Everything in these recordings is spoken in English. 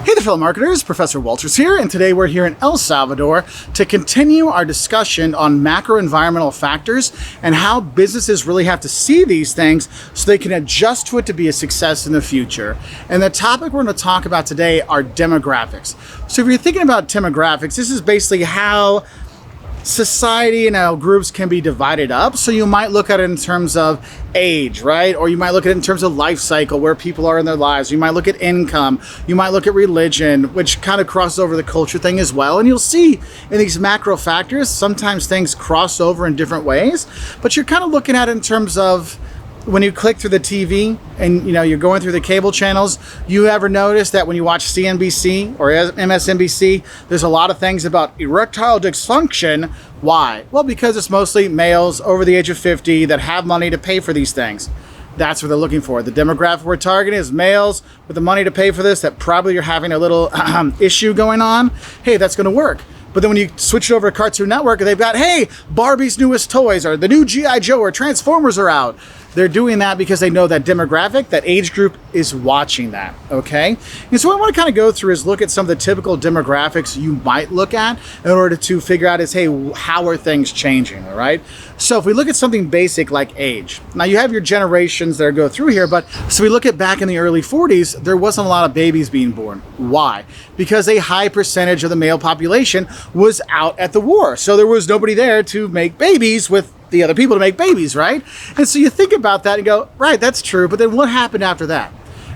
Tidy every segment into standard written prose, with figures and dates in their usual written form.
Hey there, fellow marketers, Professor Wolters here, and today we're here in El Salvador to continue our discussion on macro environmental factors and how businesses really have to see these things so they can adjust to it to be a success in the future. And the topic we're going to talk about today are demographics. So if you're thinking about demographics, this is basically how society and how groups can be divided up. So you might look at it in terms of age, right? Or you might look at it in terms of life cycle, where people are in their lives. You might look at income. You might look at religion, which kind of crosses over the culture thing as well. And you'll see in these macro factors, sometimes things cross over in different ways, but you're kind of looking at it in terms of when you click through the TV and you're going through the cable channels, you ever notice that when you watch CNBC or MSNBC, there's a lot of things about erectile dysfunction. Why? Well, because it's mostly males over the age of 50 that have money to pay for these things. That's what they're looking for. The demographic we're targeting is males with the money to pay for this that probably are having a little issue going on. Hey, that's going to work. But then when you switch it over to Cartoon Network, they've got, hey, Barbie's newest toys or the new G.I. Joe or Transformers are out. They're doing that because they know that demographic, that age group is watching that, okay? And so what I want to kind of go through is look at some of the typical demographics you might look at in order to figure out is, hey, how are things changing, all right? So if we look at something basic like age, now you have your generations that go through here, but so we look at back in the early 40s, there wasn't a lot of babies being born. Why? Because a high percentage of the male population was out at the war. So there was nobody there to make babies with the other people to make babies, right? And so you think about that and go, right, that's true. But then what happened after that?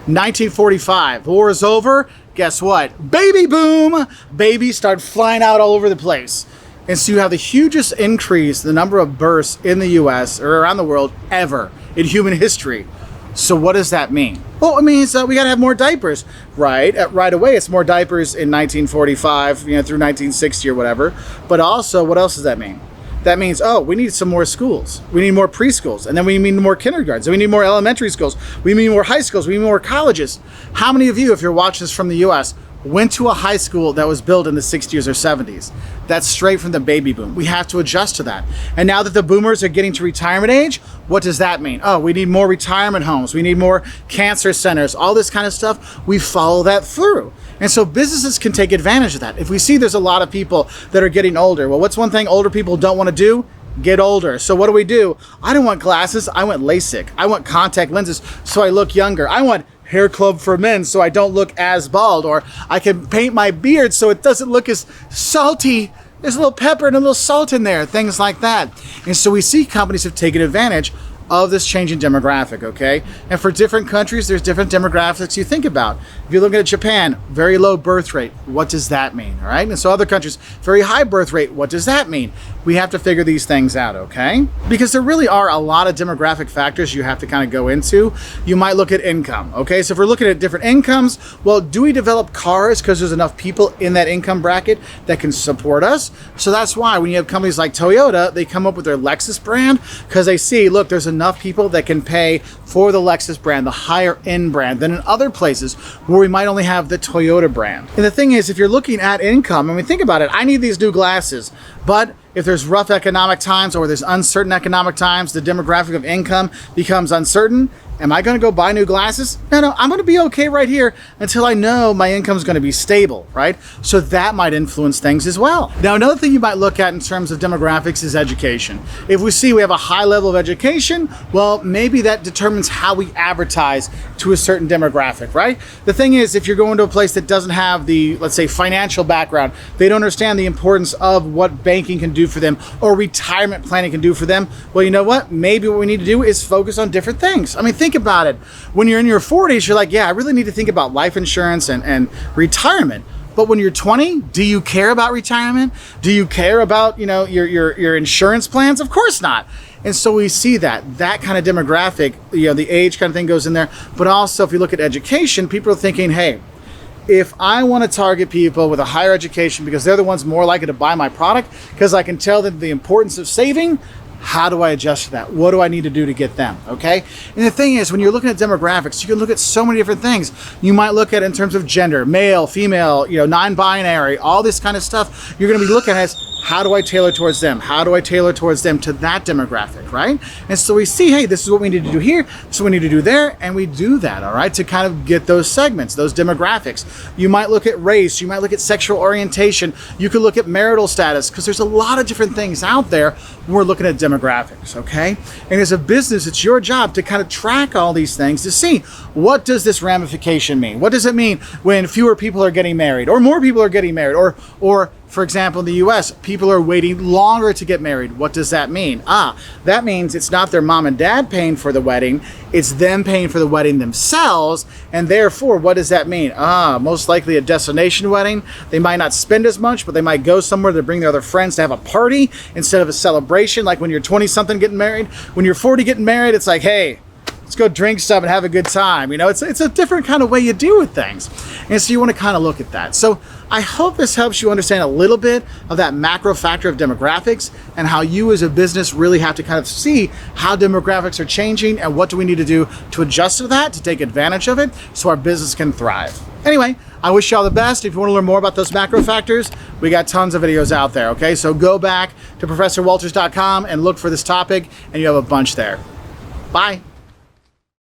1945, war is over. Guess what? Baby boom! Babies start flying out all over the place. And so you have the hugest increase in the number of births in the US or around the world ever in human history. So what does that mean? Well, it means we got to have more diapers, right? Right away, it's more diapers in 1945, through 1960 or whatever. But also, what else does that mean? That means, we need some more schools. We need more preschools. And then we need more kindergartens. And we need more elementary schools. We need more high schools. We need more colleges. How many of you, if you're watching this from the US, went to a high school that was built in the 60s or 70s? That's straight from the baby boom. We have to adjust to that. And now that the boomers are getting to retirement age, what does that mean? We need more retirement homes. We need more cancer centers, all this kind of stuff. We follow that through. And so businesses can take advantage of that. If we see there's a lot of people that are getting older, well, what's one thing older people don't want to do? Get older. So what do? I don't want glasses. I want LASIK. I want contact lenses so I look younger. I want hair club for men so I don't look as bald, or I can paint my beard so it doesn't look as salty. There's a little pepper and a little salt in there, things like that. And so we see companies have taken advantage of this changing demographic, okay? And for different countries, there's different demographics you think about. If you're looking at Japan, very low birth rate, what does that mean, all right? And so other countries, very high birth rate, what does that mean? We have to figure these things out, okay? Because there really are a lot of demographic factors you have to kind of go into. You might look at income, okay? So if we're looking at different incomes, well, do we develop cars because there's enough people in that income bracket that can support us? So that's why when you have companies like Toyota, they come up with their Lexus brand because they see, look, there's enough people that can pay for the Lexus brand, the higher end brand, than in other places where we might only have the Toyota brand. And the thing is, if you're looking at income, think about it, I need these new glasses, but if there's rough economic times or there's uncertain economic times, the demographic of income becomes uncertain. Am I going to go buy new glasses? No, I'm going to be okay right here until I know my income is going to be stable, right? So that might influence things as well. Now, another thing you might look at in terms of demographics is education. If we see we have a high level of education, well, maybe that determines how we advertise to a certain demographic, right? The thing is, if you're going to a place that doesn't have the, let's say, financial background, they don't understand the importance of what banking can do for them or retirement planning can do for them, well, you know what? Maybe what we need to do is focus on different things. Think about it. When you're in your 40s, you're like, yeah, I really need to think about life insurance and retirement. But when you're 20, do you care about retirement? Do you care about, your insurance plans? Of course not. And so we see that kind of demographic, the age kind of thing goes in there. But also if you look at education, people are thinking, hey, if I want to target people with a higher education because they're the ones more likely to buy my product because I can tell them the importance of saving, how do I adjust to that? What do I need to do to get them, okay? And the thing is, when you're looking at demographics, you can look at so many different things. You might look at it in terms of gender, male, female, non-binary, all this kind of stuff. You're going to be looking at as how do I tailor towards them? How do I tailor towards them to that demographic, right? And so we see, hey, this is what we need to do here, this is what we need to do there, and we do that, all right, to kind of get those segments, those demographics. You might look at race, you might look at sexual orientation, you could look at marital status, because there's a lot of different things out there when we're looking at demographics, okay? And as a business, it's your job to kind of track all these things to see, what does this ramification mean? What does it mean when fewer people are getting married, or more people are getting married, or for example, in the US, people are waiting longer to get married. What does that mean? That means it's not their mom and dad paying for the wedding, it's them paying for the wedding themselves, and therefore, what does that mean? Most likely a destination wedding. They might not spend as much, but they might go somewhere to bring their other friends to have a party instead of a celebration, like when you're 20-something getting married. When you're 40 getting married, it's like, hey, let's go drink some and have a good time. You know, it's a different kind of way you deal with things. And so you want to kind of look at that. So I hope this helps you understand a little bit of that macro factor of demographics and how you as a business really have to kind of see how demographics are changing and what do we need to do to adjust to that, to take advantage of it so our business can thrive. Anyway, I wish you all the best. If you want to learn more about those macro factors, we got tons of videos out there, okay? So go back to ProfessorWolters.com and look for this topic, and you have a bunch there. Bye.